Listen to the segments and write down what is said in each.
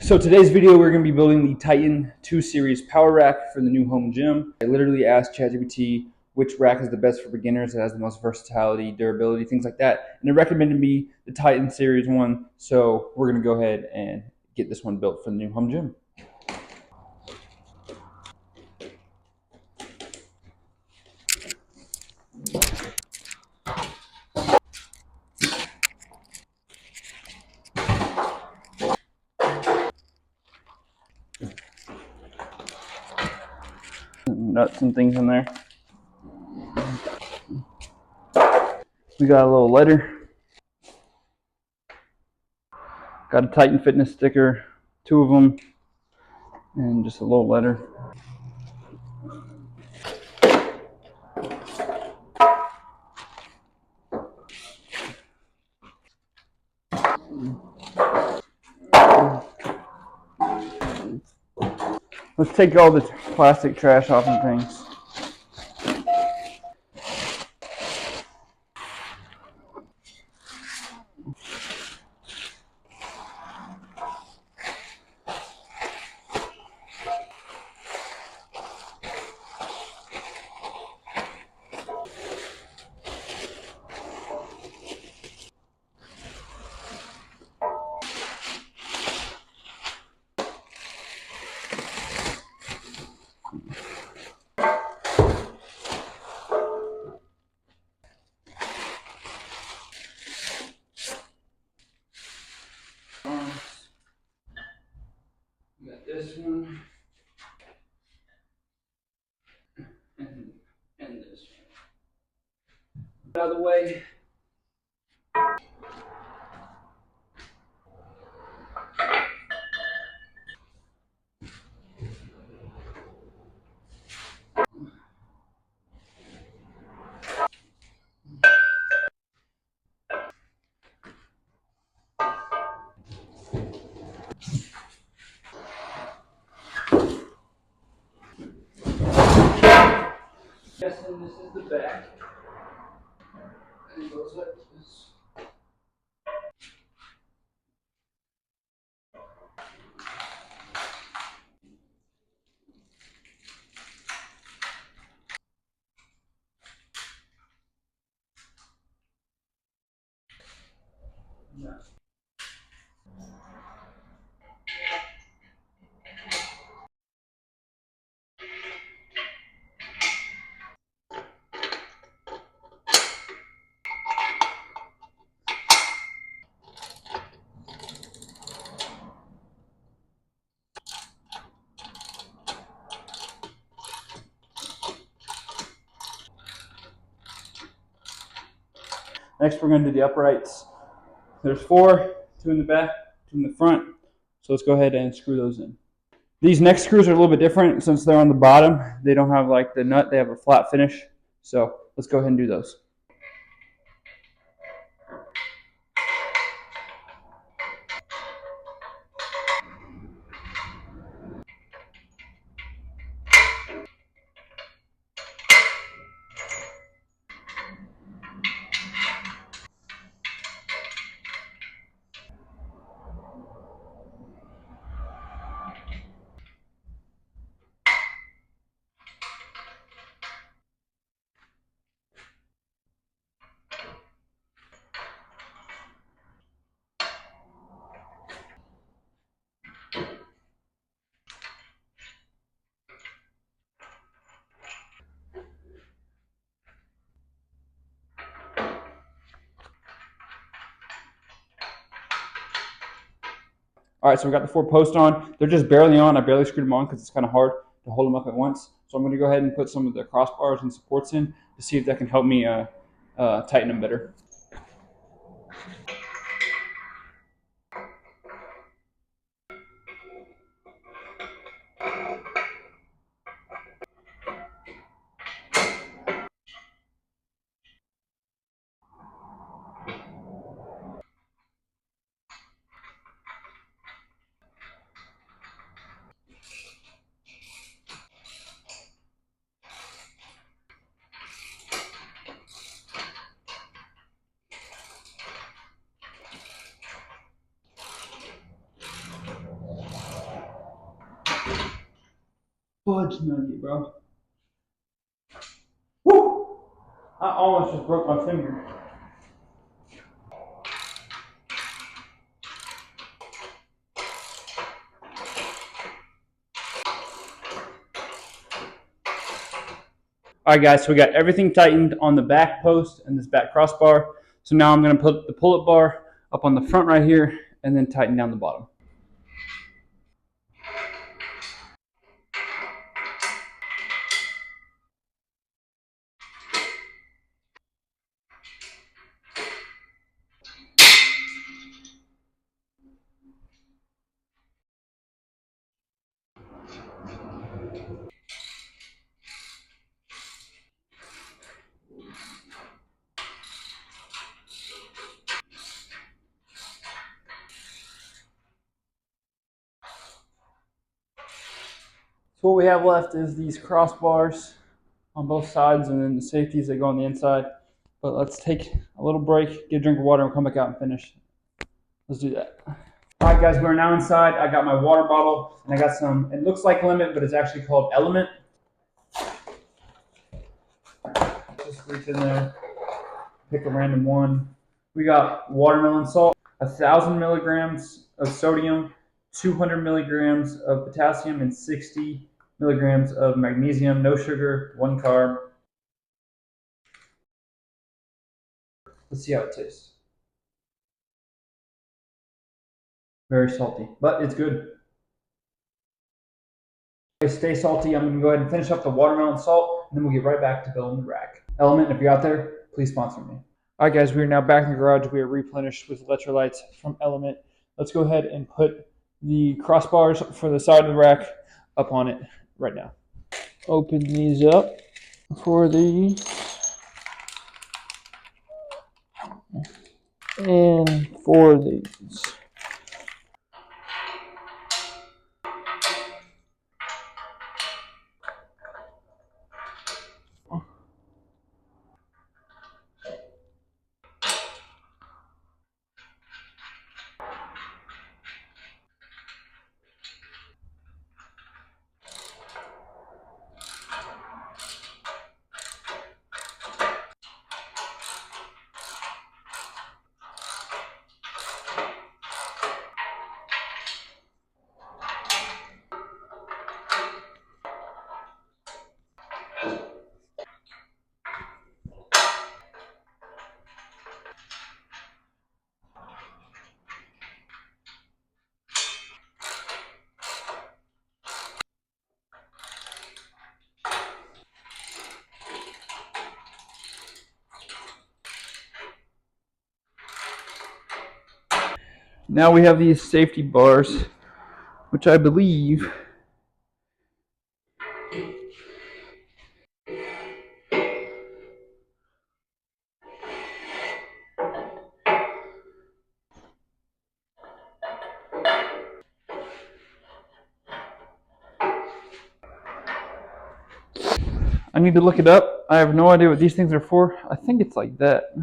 So today's video, we're going to be building the Titan 2 Series power rack for the new home gym. I literally asked ChatGPT which rack is the best for beginners, that has the most versatility, durability, things like that. And it recommended me the Titan Series 1. So we're going to go ahead and get this one built for the new home gym. Nuts and things in there. We got a little lighter. Got a Titan Fitness sticker, 2 of them, and just a little lighter. Let's take all the plastic trash off and things. We got this one and this one. Out of the way. Guessing this is the back. And it goes like this. Yeah. Next, we're going to do the uprights. There's 4, 2 in the back, 2 in the front. So let's go ahead and screw those in. These next screws are a little bit different since they're on the bottom. They don't have like the nut, they have a flat finish. So let's go ahead and do those. All right, so we got the 4 posts on. They're just barely on. I barely screwed them on because it's kind of hard to hold them up at once. So I'm going to go ahead and put some of the crossbars and supports in to see if that can help me tighten them better. Fudge nugget, bro. Woo! I almost just broke my finger. All right, guys, so we got everything tightened on the back post and this back crossbar. So now I'm going to put the pull-up bar up on the front right here and then tighten down the bottom. So what we have left is these crossbars on both sides and then the safeties that go on the inside. But let's take a little break, get a drink of water, and come back out and finish. Let's do that. All right, guys, we're now inside. I got my water bottle and I got some, it looks like Limit, but it's actually called Element. Just reach in there, pick a random one. We got watermelon salt, 1,000 milligrams of sodium, 200 milligrams of potassium, and 60 milligrams of magnesium. No sugar, 1 carb. Let's see how it tastes. Very salty, but it's good. Stay salty. I'm going to go ahead and finish up the watermelon salt, and then we'll get right back to building the rack. Element, if you're out there, please sponsor me. All right, guys, we are now back in the garage. We are replenished with electrolytes from Element. Let's go ahead and put the crossbars for the side of the rack up on it right now. Open these up for these. And for these. Now we have these safety bars, which I believe I need to look it up. I have no idea what these things are for. I think it's like that.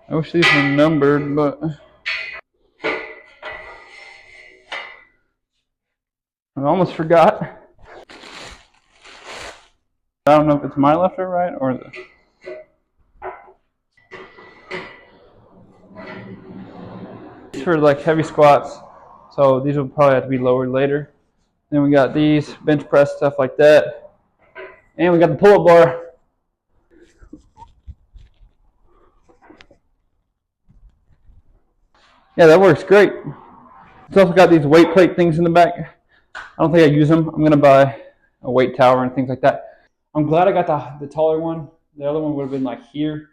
I wish these were numbered, but I almost forgot. I don't know if it's my left or right or the. These for like heavy squats, so these will probably have to be lowered later. Then we got these bench press, stuff like that, and we got the pull-up bar. Yeah, that works great. It's also got these weight plate things in the back. I don't think I use them. I'm gonna buy a weight tower and things like that. I'm glad I got the taller one. The other one would have been like here.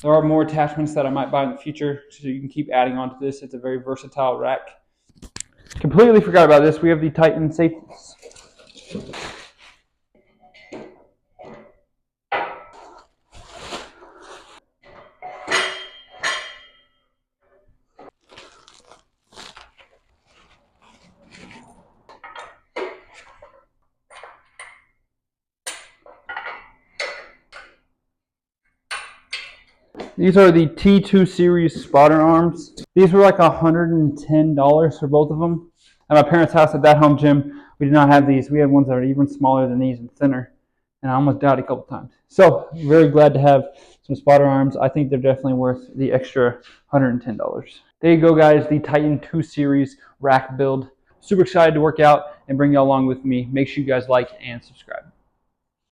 There are more attachments that I might buy in the future, so you can keep adding on to this. It's a very versatile rack. Completely forgot about this. We have the Titan safeties. These are the T2 series spotter arms. These were like $110 for both of them. At my parents' house at that home gym, We did not have these. We had ones that are even smaller than these and thinner, and I almost died a couple times. So very glad to have some spotter arms. I think they're definitely worth the extra $110. There you go, guys. The Titan 2 Series rack build. Super excited to work out and bring you along with me. Make sure you guys like and subscribe.